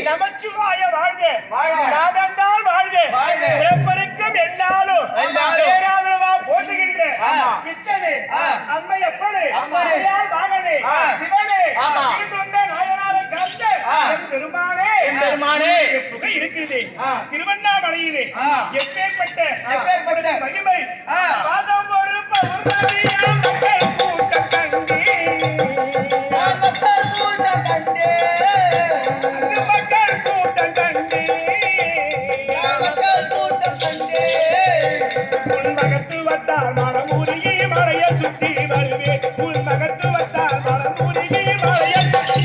நமச்சிவாய வாழ்க, நாதந்தால் வாழ்க, பிறப்பருக்கும் என்னாலும் பேராதரவா போற்றுகின்ற பித்தனே, அம்மையப்பனே, அம்மையால் வாகனே, சிவனே, திருத்தொண்ட நாயனாரை காத்த பெருமானே, புகை இருக்கிறது திருவண்ணாமலையிலே. எப்பேற்பட்ட மகிமை பாதம் ஒரு பௌர்ணமியா மக்கள் கூட்டம் கண்டே, மகத்துவத்தால் மனமூலிகை மலைய சுற்றி வருவே, உன் மகத்துவத்தால் மனமூலிகை மலைய சுற்றி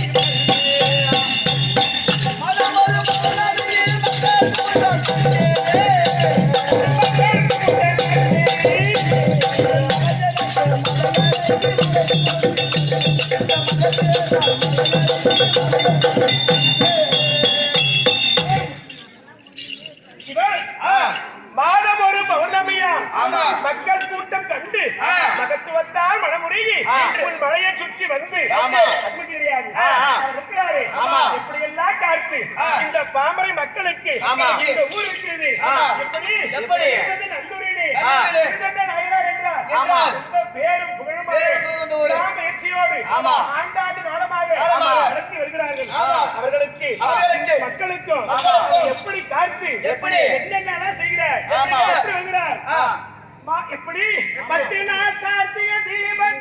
மக்கள் கூட்டம் கண்டு மகத்துவத்தால் மனமுருகி உன் மலையை சுற்றி வந்து எப்படியெல்லாம் காத்து இந்த பாமரை மக்களுக்கு இந்த ஊர் இருக்கிறது. எப்படி நல்லூரிலே நாயனார் என்றார் பேரும் புகழும் முயற்சியோடு ஆண்டாண்டு காலமாக நடத்தி வருகிறார்கள். அவர்களுக்கு மக்களுக்கும் எப்படி காத்து என்னென்ன செய்கிறார், எப்படி வருகிறார், எப்படி 10 நாள் கார்த்திகை தீபம்